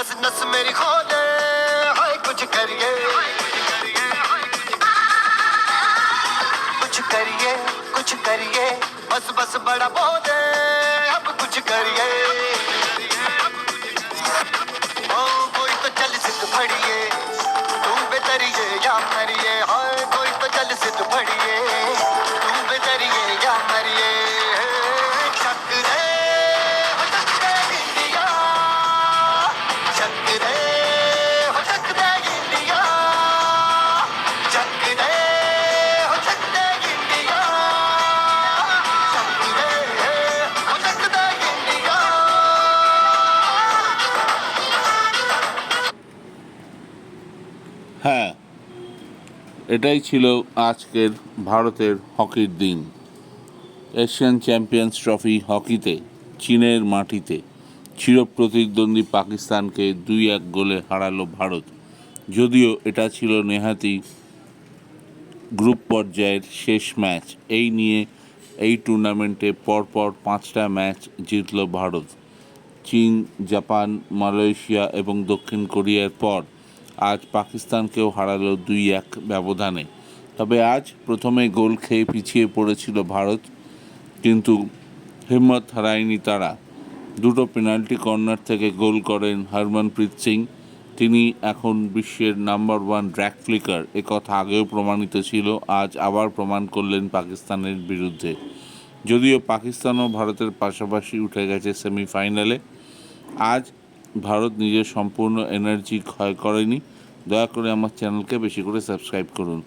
नस नस मेरी खोले हाय कुछ करिए कुछ करिए बस बस बड़ा बोले अब कुछ करिए ओ कोई तो चल सिद्ध फड़िए तू बेतरिए या मरिए हाय कोई तो चल सिद्ध फड़िए तू बेतरिए या मरिए शक रे भटक दे इंडिया शक रे भटक दे इंडिया शक रे भटक दे इंडिया शक रे भटक दे इंडिया। হ্যাঁ, এটাই ছিল আজকের ভারতের হকির দিন। এশিয়ান চ্যাম্পিয়ন্স ট্রফি হকিতে চীনের মাটিতে চিরপ্রতিদ্বন্দ্বী পাকিস্তানকে 2-1 গোলে হারালো ভারত। যদিও এটা ছিল নেহাতি গ্রুপ পর্যায়ের শেষ ম্যাচ। এই নিয়ে এই টুর্নামেন্টে পরপর 5টা ম্যাচ জিতল ভারত। চীন, জাপান, মালয়েশিয়া এবং দক্ষিণ কোরিয়ার পর আজ পাকিস্তানকেও হারালো 2-1 ব্যবধানে। তবে আজ প্রথমে গোল খেয়ে পিছিয়ে পড়েছিল ভারত, কিন্তু হিম্মত হারায়নি তারা। দুটো পেনাল্টি কর্নার থেকে গোল করেন হরমনপ্রীত সিং। তিনি এখন বিশ্বের নাম্বার 1 ড্র্যাগ ফ্লিকার, একথা আগেও প্রমাণিত ছিল, আজ আবার প্রমাণ করলেন পাকিস্তানের বিরুদ্ধে। যদিও পাকিস্তান ও ভারতের পাশাপাশি উঠে গেছে সেমিফাইনালে, আজ ভারত নিজের সম্পূর্ণ এনার্জি ক্ষয় করেনি। দয়া করে আমার চ্যানেলকে বেশি করে সাবস্ক্রাইব করুন।